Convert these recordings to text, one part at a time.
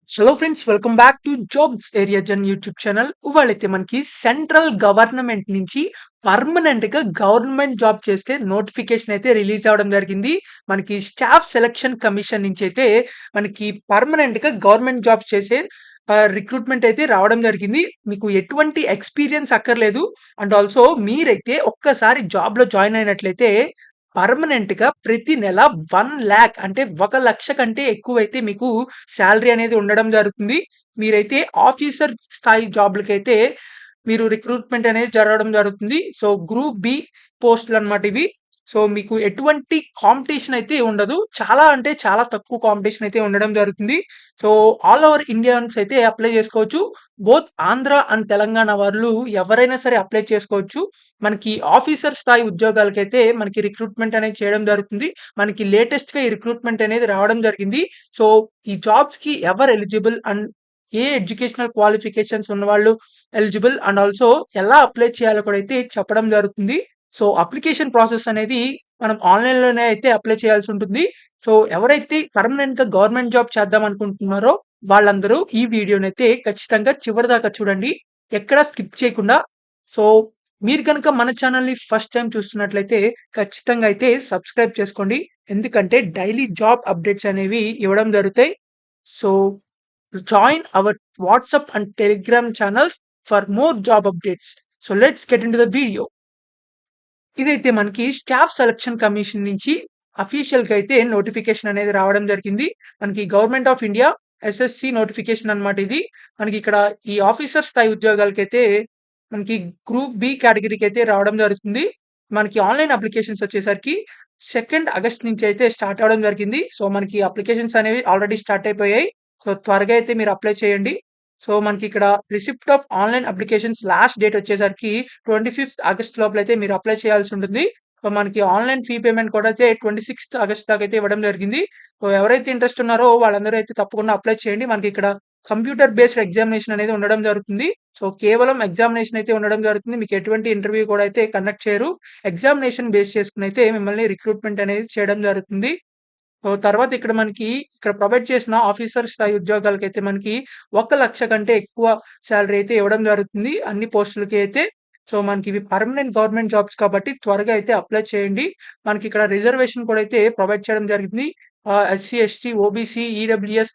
Hello friends, welcome back to jobs area జన్ YouTube channel. ఇవాళైతే మనకి సెంట్రల్ గవర్నమెంట్ నుంచి పర్మనెంట్ గా గవర్నమెంట్ జాబ్ చేస్తే నోటిఫికేషన్ అయితే రిలీజ్ అవ్వడం జరిగింది. మనకి స్టాఫ్ సెలక్షన్ కమిషన్ నుంచి అయితే మనకి పర్మనెంట్ గా గవర్నమెంట్ జాబ్స్ చేసే రిక్రూట్మెంట్ అయితే రావడం జరిగింది. మీకు ఎటువంటి ఎక్స్పీరియన్స్ అక్కర్లేదు. అండ్ ఆల్సో మీరైతే ఒక్కసారి జాబ్ లో జాయిన్ అయినట్లయితే పర్మనెంట్‌గా ప్రతి నెల 1,00,000 అంటే 1,00,000 కంటే ఎక్కువైతే మీకు సాలరీ అనేది ఉండడం జరుగుతుంది. మీరైతే ఆఫీసర్ స్థాయి జాబ్‌లకైతే మీరు రిక్రూట్‌మెంట్ అనేది జరగడం జరుగుతుంది. సో, గ్రూప్ బి పోస్టులనమాట ఇవి. సో, మీకు ఎటువంటి కాంపిటీషన్ అయితే ఉండదు. చాలా అంటే చాలా తక్కువ కాంపిటీషన్ అయితే ఉండడం జరుగుతుంది. సో, ఆల్ ఓవర్ ఇండియన్స్ అయితే అప్లై చేసుకోవచ్చు. బోత్ ఆంధ్ర అండ్ తెలంగాణ వాళ్ళు ఎవరైనా సరే అప్లై చేసుకోవచ్చు. మనకి ఆఫీసర్ స్థాయి ఉద్యోగాలకైతే మనకి రిక్రూట్మెంట్ అనేది చేయడం జరుగుతుంది. మనకి లేటెస్ట్‌గా ఈ రిక్రూట్మెంట్ అనేది రావడం జరిగింది. సో, ఈ జాబ్స్‌కి ఎవరు eligible and A educational qualifications ఉన్నవాళ్ళు ఎలిజిబుల్ అండ్ ఆల్సో ఎలా అప్లై చేయాలో కూడా అయితే చెప్పడం జరుగుతుంది. సో, అప్లికేషన్ ప్రాసెస్ అనేది మనం ఆన్‌లైన్‌లోనే అయితే అప్లై చేయాల్సి ఉంటుంది. సో, ఎవరైతే పర్మనెంట్‌గా గవర్నమెంట్ జాబ్ చేద్దాం అనుకుంటున్నారో వాళ్ళందరూ ఈ వీడియోనైతే ఖచ్చితంగా చివరిదాకా చూడండి. ఎక్కడ స్కిప్ చేయకుండా. సో, మీరు గనుక మన ఛానల్‌ని ఫస్ట్ టైమ్ చూస్తున్నట్లయితే ఖచ్చితంగా అయితే సబ్స్క్రైబ్ చేసుకోండి. ఎందుకంటే డైలీ జాబ్ అప్డేట్స్ అనేవి ఇవ్వడం జరుగుతాయి. So, join our WhatsApp and Telegram channels for more job updates. So, let's get into the video. ఇదైతే మనకి స్టాఫ్ సెలక్షన్ కమిషన్ నుంచి అఫీషియల్‌గా అయితే నోటిఫికేషన్ అనేది రావడం జరిగింది. మనకి government of India SSC notification అన్నమాట ఇది. మనకి ఇక్కడ ఈ ఆఫీసర్ స్థాయి ఉద్యోగాలకైతే మనకి గ్రూప్ బి కేటగిరీకి అయితే రావడం జరుగుతుంది. మనకి ఆన్‌లైన్ అప్లికేషన్స్ వచ్చేసరికి 2 ఆగస్ట్ నుంచి అయితే స్టార్ట్ అవ్వడం జరిగింది. సో, మనకి అప్లికేషన్స్ అనేవి ఆల్రెడీ స్టార్ట్ అయిపోయాయి. సో, త్వరగా అయితే మీరు అప్లై చేయండి. సో, మనకిక్కడ receipt of online applications last date వచ్చేసరికి 25థ్ ఆగస్ట్ లోపలైతే మీరు అప్లై చేయాల్సి ఉంటుంది. సో, మనకి ఆన్‌లైన్ ఫీ పేమెంట్ కూడా అయితే 26థ్ ఆగస్ట్ దాకా అయితే ఇవ్వడం జరిగింది. సో, ఎవరైతే ఇంట్రెస్ట్ ఉన్నారో వాళ్ళందరూ అయితే తప్పకుండా అప్లై చేయండి. మనకిక్కడ కంప్యూటర్ బేస్డ్ ఎగ్జామినేషన్ అనేది ఉండడం జరుగుతుంది. సో, కేవలం ఎగ్జామినేషన్ అయితే ఉండడం జరుగుతుంది. మీకు ఎటువంటి ఇంటర్వ్యూ కూడా అయితే కండక్ట్ చేయరు. ఎగ్జామినేషన్ బేస్ చేసుకొని అయితే మిమ్మల్ని రిక్రూట్మెంట్ అనేది చేయడం జరుగుతుంది. సో, తర్వాత ఇక్కడ ప్రొవైడ్ చేసిన ఆఫీసర్ స్థాయి ఉద్యోగాలకైతే మనకి 1,00,000 కంటే ఎక్కువ సాలరీ అయితే ఇవ్వడం జరుగుతుంది. అన్ని పోస్టులకి అయితే. సో, మనకివి పర్మనెంట్ గవర్నమెంట్ జాబ్స్ కాబట్టి త్వరగా అయితే అప్లై చేయండి. మనకిక్కడ రిజర్వేషన్ కూడా అయితే ప్రొవైడ్ చేయడం జరిగింది. SC, ST, OBC, EWS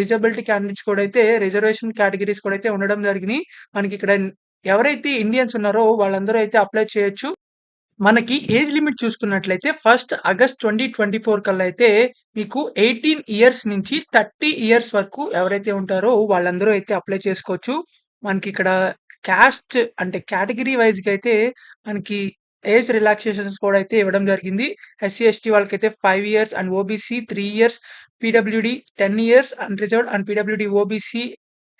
disability candidates కూడా అయితే రిజర్వేషన్ కేటగరీస్ కూడా అయితే ఉండడం జరిగినియి. మనకిక్కడ ఎవరైతే ఇండియన్స్ ఉన్నారో వాళ్ళందరూ అయితే అప్లై చేయొచ్చు. మనకి ఏజ్ లిమిట్ చూసుకున్నట్లయితే ఫస్ట్ ఆగస్ట్ 2024 కల్లా అయితే మీకు 18 ఇయర్స్ నుంచి 30 ఇయర్స్ వరకు ఎవరైతే ఉంటారో వాళ్ళందరూ అయితే అప్లై చేసుకోవచ్చు. మనకిక్కడ క్యాస్ట్ అంటే కేటగిరీ వైస్‌గా అయితే మనకి ఏజ్ రిలాక్సేషన్స్ కూడా అయితే ఇవ్వడం జరిగింది. ఎస్సీ, ఎస్టీ వాళ్ళకైతే 5 years and OBC 3 years, PWD 10 years, unreserved and PWD OBC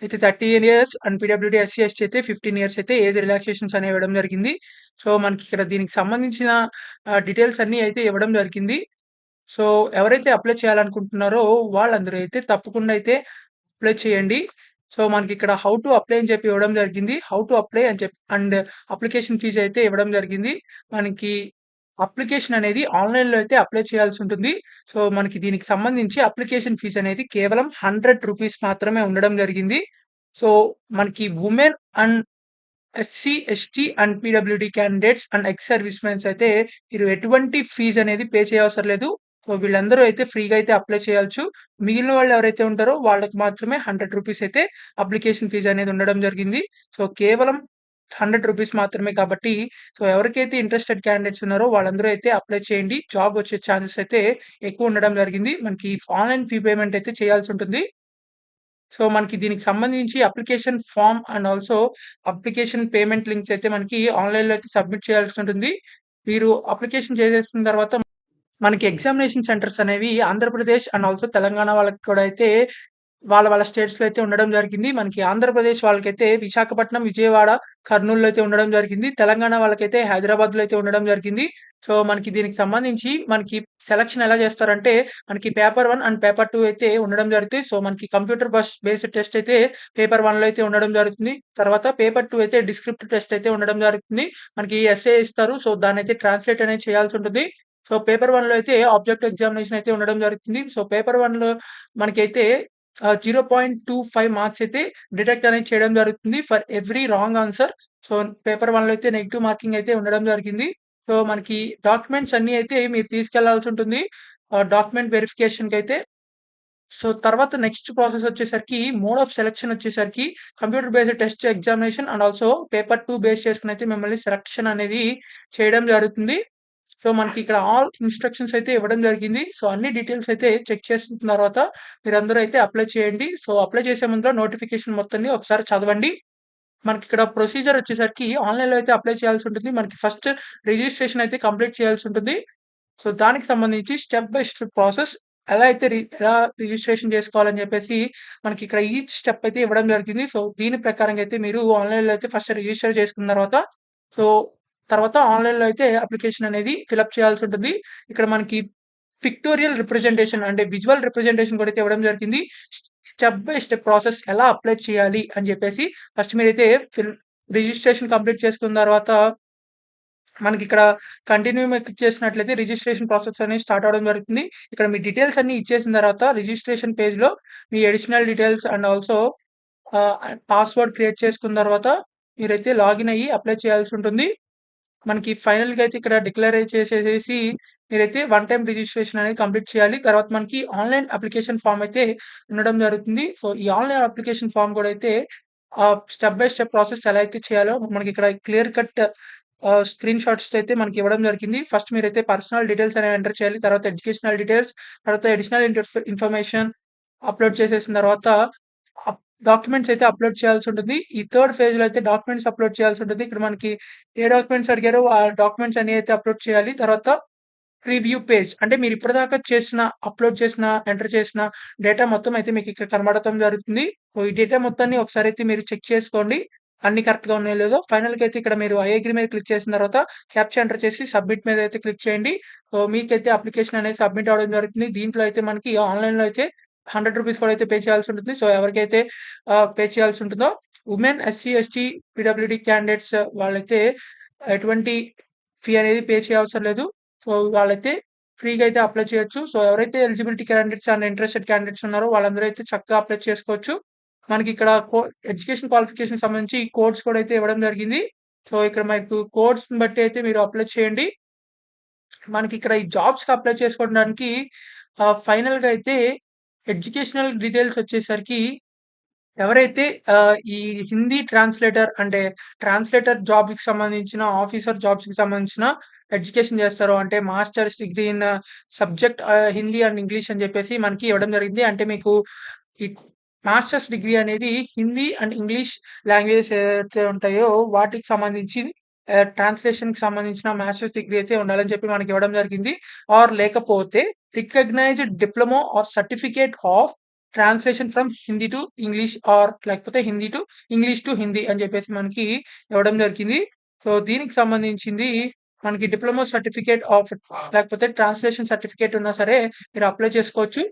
అయితే 30 years and PWD SC, ST అయితే 15 ఇయర్స్ అయితే ఏజ్ రిలాక్సేషన్స్ అనేవి ఇవ్వడం జరిగింది. సో, మనకిక్కడ దీనికి సంబంధించిన డీటెయిల్స్ అన్నీ అయితే ఇవ్వడం జరిగింది. సో, ఎవరైతే అప్లై చేయాలనుకుంటున్నారో వాళ్ళందరూ అయితే తప్పకుండా అయితే అప్లై చేయండి. సో, మనకిక్కడ హౌ టు అప్లై అని చెప్పి ఇవ్వడం జరిగింది. హౌ టు అప్లై అని చెప్పి అండ్ అప్లికేషన్ ఫీజ్ అయితే ఇవ్వడం జరిగింది. మనకి అప్లికేషన్ అనేది ఆన్‌లైన్‌లో అయితే అప్లై చేయాల్సి ఉంటుంది. సో, మనకి దీనికి సంబంధించి అప్లికేషన్ ఫీజ్ అనేది కేవలం రూ. 100 మాత్రమే ఉండడం జరిగింది. సో, మనకి women and SC, ST and PWD candidates and ex service mens అయితే మీరు ఎటువంటి ఫీజ్ అనేది పే చేయవసరం లేదు. సో, వీళ్ళందరూ అయితే ఫ్రీగా అయితే అప్లై చేయొచ్చు. మిగిలిన వాళ్ళు ఎవరైతే ఉంటారో వాళ్ళకి మాత్రమే రూ. 100 అయితే అప్లికేషన్ ఫీజ్ అనేది ఉండడం జరిగింది. సో, కేవలం రూ. 100 మాత్రమే కాబట్టి సో, ఎవరికైతే ఇంట్రెస్టెడ్ క్యాండిడేట్స్ ఉన్నారో వాళ్ళందరూ అయితే అప్లై చేయండి. జాబ్ వచ్చే ఛాన్సెస్ అయితే ఎక్కువ ఉండడం జరిగింది. మనకి ఆన్‌లైన్ ఫీ పేమెంట్ అయితే చేయాల్సి ఉంటుంది. సో, మనకి దీనికి సంబంధించి application form and also application payment links అయితే మనకి ఆన్‌లైన్‌లో అయితే సబ్మిట్ చేయాల్సి ఉంటుంది. మీరు అప్లికేషన్ చేసేసిన తర్వాత మనకి ఎగ్జామినేషన్ సెంటర్స్ అనేవి ఆంధ్రప్రదేశ్ అండ్ ఆల్సో తెలంగాణ వాళ్ళకి కూడా అయితే వాళ్ళ స్టేట్స్‌లో అయితే ఉండడం జరిగింది. మనకి ఆంధ్రప్రదేశ్ వాళ్ళకైతే విశాఖపట్నం, విజయవాడ, కర్నూల్‌లో అయితే ఉండడం జరిగింది. తెలంగాణ వాళ్ళకైతే హైదరాబాద్‌లో అయితే ఉండడం జరిగింది. సో, మనకి దీనికి సంబంధించి మనకి సెలక్షన్ ఎలా చేస్తారంటే మనకి పేపర్ 1 అండ్ పేపర్ 2 అయితే ఉండడం జరుగుతాయి. సో, మనకి కంప్యూటర్ బేస్డ్ టెస్ట్ అయితే పేపర్ 1లో అయితే ఉండడం జరుగుతుంది. తర్వాత పేపర్ 2 అయితే డిస్క్రిప్టివ్ టెస్ట్ అయితే ఉండడం జరుగుతుంది. మనకి ఎస్సే ఇస్తారు. సో, దాన్నైతే ట్రాన్స్‌లేట్ అనేది చేయాల్సి ఉంటుంది. సో, పేపర్ 1లో అయితే ఆబ్జెక్టివ్ ఎగ్జామినేషన్ అయితే ఉండడం జరుగుతుంది. సో, పేపర్ 1లో మనకైతే 0.25 మార్క్స్ అయితే డిడక్ట్ అనేది చేయడం జరుగుతుంది for every wrong answer. So, paper 1లో అయితే నెగెటివ్ మార్కింగ్ అయితే ఉండడం జరిగింది. సో, మనకి డాక్యుమెంట్స్ అన్నీ అయితే మీరు తీసుకెళ్లాల్సుంటుంది. డాక్యుమెంట్ వెరిఫికేషన్‌కైతే. సో, తర్వాత నెక్స్ట్ ప్రాసెస్ వచ్చేసరికి మోడ్ ఆఫ్ సెలక్షన్ వచ్చేసరికి computer based test examination and also paper 2 base చేసుకొని అయితే మిమ్మల్ని సెలక్షన్ అనేది చేయడం జరుగుతుంది. సో, మనకి ఇక్కడ ఆల్ ఇన్‌స్ట్రక్షన్స్ అయితే ఇవ్వడం జరిగింది. సో, అన్ని డీటెయిల్స్ అయితే చెక్ చేసిన తర్వాత మీరందరూ అయితే అప్లై చేయండి. సో, అప్లై చేసే ముందులో నోటిఫికేషన్ మొత్తాన్ని ఒకసారి చదవండి. మనకిక్కడ ప్రొసీజర్ వచ్చేసరికి ఆన్‌లైన్‌లో అయితే అప్లై చేయాల్సి ఉంటుంది. మనకి ఫస్ట్ రిజిస్ట్రేషన్ అయితే కంప్లీట్ చేయాల్సి ఉంటుంది. సో, దానికి సంబంధించి స్టెప్ బై స్టెప్ ప్రాసెస్ ఎలా రిజిస్ట్రేషన్ చేసుకోవాలని జెప్పేసి మనకిక్కడ ఈచ్ స్టెప్ అయితే ఇవ్వడం జరిగింది. సో, దీని ప్రకారంగా అయితే మీరు ఆన్‌లైన్‌లో అయితే ఫస్ట్ రిజిస్టర్ చేసుకున్న తర్వాత సో, తర్వాత ఆన్‌లైన్‌లో అయితే అప్లికేషన్ అనేది ఫిలప్ చేయాల్సుంటుంది. ఇక్కడ మనకి పిక్టోరియల్ రిప్రజెంటేషన్ అంటే విజువల్ రిప్రజెంటేషన్ కూడా అయితే ఇవ్వడం జరిగింది. స్టెప్ బై స్టెప్ ప్రాసెస్ ఎలా అప్లై చేయాలి అని జెప్పేసి ఫస్ట్ మీరైతే రిజిస్ట్రేషన్ కంప్లీట్ చేసుకున్న తర్వాత మనకిక్కడ కంటిన్యూ మీద క్లిక్ చేసినట్లయితే రిజిస్ట్రేషన్ ప్రాసెస్ అనేది స్టార్ట్ అవ్వడం జరుగుతుంది. ఇక్కడ మీ డీటెయిల్స్ అన్నీ ఇచ్చేసిన తర్వాత రిజిస్ట్రేషన్ పేజ్‌లో మీ అడిషనల్ డీటెయిల్స్ అండ్ ఆల్సో ఆహ్, పాస్వర్డ్ క్రియేట్ చేసుకున్న తర్వాత మీరైతే లాగిన్ అయ్యి అప్లై చేయాల్సుంటుంది. మనకి ఫైనల్‌గా అయితే ఇక్కడ డిక్లేర్ చేసేసేసి మీరైతే వన్ టైమ్ రిజిస్ట్రేషన్ అనేది కంప్లీట్ చేయాలి. తర్వాత మనకి ఆన్‌లైన్ అప్లికేషన్ ఫార్మ్ అయితే ఉండడం జరుగుతుంది. సో, ఈ ఆన్‌లైన్ అప్లికేషన్ ఫార్మ్ కూడా అయితే స్టెప్ బై స్టెప్ ప్రాసెస్ ఎలా అయితే చేయాలో మనకిక్కడ క్లియర్ కట్ స్క్రీన్ షాట్స్ అయితే మనకి ఇవ్వడం జరిగింది. ఫస్ట్ మీరైతే పర్సనల్ డీటెయిల్స్ అనేవి ఎంటర్ చేయాలి. తర్వాత ఎడ్యుకేషనల్ డీటెయిల్స్, తర్వాత అడిషనల్ ఇన్ఫర్మేషన్ అప్‌లోడ్ చేసేసిన తర్వాత అప్ డాక్యుమెంట్స్ అయితే అప్‌లోడ్ చేయాల్సుంటుంది. ఈ థర్డ్ ఫేజ్‌లో అయితే డాక్యుమెంట్స్ అప్‌లోడ్ చేయాల్సుంటుంది. ఇక్కడ మనకి ఏ డాక్యుమెంట్స్ అడిగారో ఆ డాక్యుమెంట్స్ అన్ని అయితే అప్‌లోడ్ చేయాలి. తర్వాత ప్రివ్యూ పేజ్ అంటే మీరు ఇప్పటిదాకా అప్‌లోడ్ చేసిన, ఎంటర్ చేసిన డేటా మొత్తం అయితే మీకిక్కడ కనబడటం జరుగుతుంది. సో, ఈ డేటా మొత్తాన్ని ఒకసారైతే మీరు చెక్ చేసుకోండి. అన్నీ కరెక్ట్‌గా ఉన్నాయో లేదో. ఫైనల్‌గా అయితే ఇక్కడ మీరు ఐ అగ్రీ మీద క్లిక్ చేసిన తర్వాత క్యాప్చా ఎంటర్ చేసి సబ్మిట్ మీద అయితే క్లిక్ చేయండి. సో, మీకైతే అప్లికేషన్ అనేది సబ్మిట్ అవ్వడం జరుగుతుంది. దీంట్లో అయితే మనకి ఆన్‌లైన్‌లో అయితే రూ. 100 కూడా అయితే పే చేయాల్సి ఉంటుంది. సో, ఎవరికైతే పే చేయాల్సి ఉంటుందో women, SC, ST, PWD candidates వాళ్ళైతే ఎటువంటి ఫీ అనేది పే చేయవసరం లేదు. సో, వాళ్ళైతే ఫ్రీగా అయితే అప్లై చేయొచ్చు. సో, ఎవరైతే eligibility candidates and interested candidates ఉన్నారో వాళ్ళందరూ అయితే చక్కగా అప్లై చేసుకోవచ్చు. మనకిక్కడ ఎడ్యుకేషన్ క్వాలిఫికేషన్ సంబంధించి కోడ్స్ కూడా అయితే ఇవ్వడం జరిగింది. సో, ఇక్కడ మీకు కోడ్స్‌ని బట్టి అయితే మీరు అప్లై చేయండి. మనకిక్కడ ఈ జాబ్స్‌కి అప్లై చేసుకోవడానికి ఫైనల్‌గా అయితే ఎడ్యుకేషనల్ డీటెయిల్స్ వచ్చేసరికి ఎవరైతే ఈ హిందీ ట్రాన్స్‌లేటర్ అంటే ట్రాన్స్‌లేటర్ జాబ్‌కి సంబంధించిన ఆఫీసర్ జాబ్స్‌కి సంబంధించిన ఎడ్యుకేషన్ చేస్తారో అంటే masters degree in subject Hindi and English అని చెప్పేసి మనకి ఇవ్వడం జరిగింది. అంటే మీకు ఈ మాస్టర్స్ డిగ్రీ అనేది హిందీ అండ్ ఇంగ్లీష్ లాంగ్వేజెస్ ఏవైతే ఉంటాయో వాటికి సంబంధించి ట్రాన్స్‌లేషన్‌కి సంబంధించిన మాస్టర్స్ డిగ్రీ అయితే ఉండాలని చెప్పి మనకి ఇవ్వడం జరిగింది. ఆర్ లేకపోతే recognised diploma or certificate of translation from Hindi to English or లేకపోతే Hindi to English to Hindi అని చెప్పేసి మనకి ఇవ్వడం జరిగింది. సో, దీనికి సంబంధించింది మనకి డిప్లొమా సర్టిఫికేట్ ఆఫ్ లేకపోతే ట్రాన్స్‌లేషన్ సర్టిఫికేట్ ఉన్నా సరే మీరు అప్లై చేసుకోవచ్చు.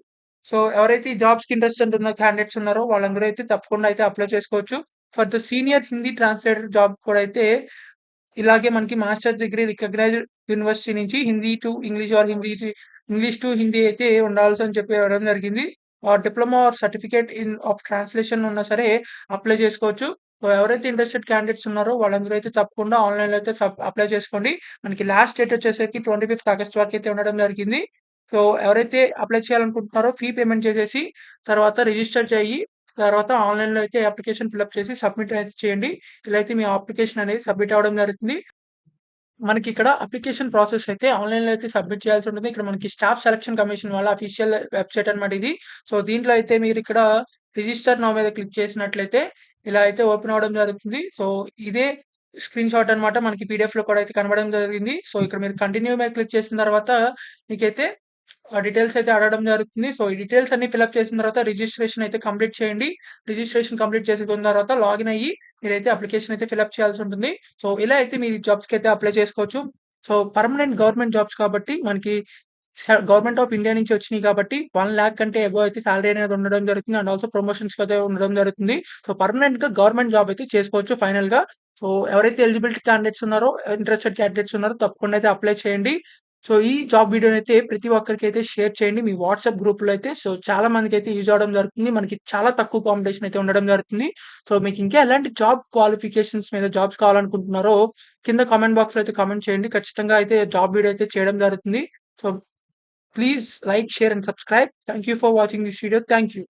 సో, ఎవరైతే ఈ జాబ్స్‌కి ఇంట్రెస్టెడ్ ఉన్న క్యాండిడేట్స్ ఉన్నారో వాళ్ళందరూ అయితే తప్పకుండా అయితే అప్లై చేసుకోవచ్చు. For the senior Hindi translator job కూడా అయితే ఇలాగే మనకి మాస్టర్స్ డిగ్రీ రికగ్నైజ్డ్ యూనివర్సిటీ నుంచి Hindi to English are English to Hindi అయితే ఉండాల్సని చెప్పి ఇవ్వడం జరిగింది. Diploma or certificate of translation ఉన్నా సరే అప్లై చేసుకోవచ్చు. సో, ఎవరైతే ఇంట్రెస్టెడ్ క్యాండిడేట్స్ ఉన్నారో వాళ్ళందరూ అయితే తప్పకుండా ఆన్‌లైన్‌లో అయితే అప్లై చేసుకోండి. మనకి లాస్ట్ డేట్ వచ్చేసరికి 25థ్ ఆగస్ట్ వరకైతే ఉండడం జరిగింది. సో, ఎవరైతే అప్లై చేయాలనుకుంటున్నారో ఫీ పేమెంట్ చేసేసి తర్వాత రిజిస్టర్ చెయ్యి. తర్వాత ఆన్‌లైన్‌లో అయితే అప్లికేషన్ ఫిలప్ చేసి సబ్మిట్ అయితే చేయండి. ఇలా అయితే మీ అప్లికేషన్ అనేది సబ్మిట్ అవ్వడం జరుగుతుంది. మనకిక్కడ అప్లికేషన్ ప్రాసెస్ అయితే ఆన్‌లైన్‌లో అయితే సబ్మిట్ చేయాల్సి ఉంటుంది. ఇక్కడ మనకి స్టాఫ్ సెలక్షన్ కమిషన్ వాళ్ళ అఫీషియల్ వెబ్‌సైట్ అన్నమాట ఇది. సో, దీంట్లో అయితే మీరిక్కడ రిజిస్టర్ నౌ మీద క్లిక్ చేసినట్లయితే ఇలా అయితే ఓపెన్ అవ్వడం జరుగుతుంది. సో, ఇదే స్క్రీన్‌షాట్ అన్నమాట మనకి పీడీఎఫ్‌లో కూడా అయితే కనబడడం జరిగింది. సో, ఇక్కడ మీరు కంటిన్యూ మీద క్లిక్ చేసిన తర్వాత మీకైతే ఆ డీటెయిల్స్ అయితే అడగడం జరుగుతుంది. సో, ఈ డీటెయిల్స్ అన్నీ ఫిలప్ చేసిన తర్వాత రిజిస్ట్రేషన్ అయితే కంప్లీట్ చేయండి. రిజిస్ట్రేషన్ కంప్లీట్ చేసుకున్న తర్వాత లాగిన్ అయ్యి మీరైతే అప్లికేషన్ అయితే ఫిలప్ చేయాల్సి ఉంటుంది. సో, ఇలా అయితే మీరు ఈ జాబ్స్‌కి అయితే అప్లై చేసుకోవచ్చు. సో, పర్మనెంట్ గవర్నమెంట్ జాబ్స్ కాబట్టి మనకి గవర్నమెంట్ ఆఫ్ ఇండియా నుంచి వచ్చినియి కాబట్టి 1,00,000 కంటే అబోవ్ అయితే సాలరీ అనేది ఉండడం జరుగుతుంది. అండ్ ఆల్సో ప్రమోషన్స్ అయితే ఉండడం జరుగుతుంది. సో, పర్మనెంట్‌గా గవర్నమెంట్ జాబ్ అయితే చేసుకోవచ్చు ఫైనల్‌గా. సో, ఎవరైతే ఎలిజిబిలిటీ క్యాండిడేట్స్ ఉన్నారో, ఇంట్రెస్టెడ్ క్యాండిడేట్స్ ఉన్నారో తప్పకుండా అయితే అప్లై చేయండి. సో, ఈ జాబ్ వీడియోనైతే ప్రతి ఒక్కరికైతే షేర్ చేయండి. మీ వాట్సాప్ గ్రూప్‌లో అయితే. సో, చాలా మందికైతే యూజ్ అవ్వడం జరుగుతుంది. మనకి చాలా తక్కువ కాంపిటీషన్ అయితే ఉండడం జరుగుతుంది. సో, మీకు ఇంకా ఎలాంటి జాబ్ క్వాలిఫికేషన్స్ మీద జాబ్స్ కావాలనుకుంటున్నారో కింద కామెంట్ బాక్స్‌లో అయితే కామెంట్ చేయండి. ఖచ్చితంగా అయితే జాబ్ వీడియో అయితే చేయడం జరుగుతుంది. So, please like, share and subscribe. Thank you for watching this video. Thank you.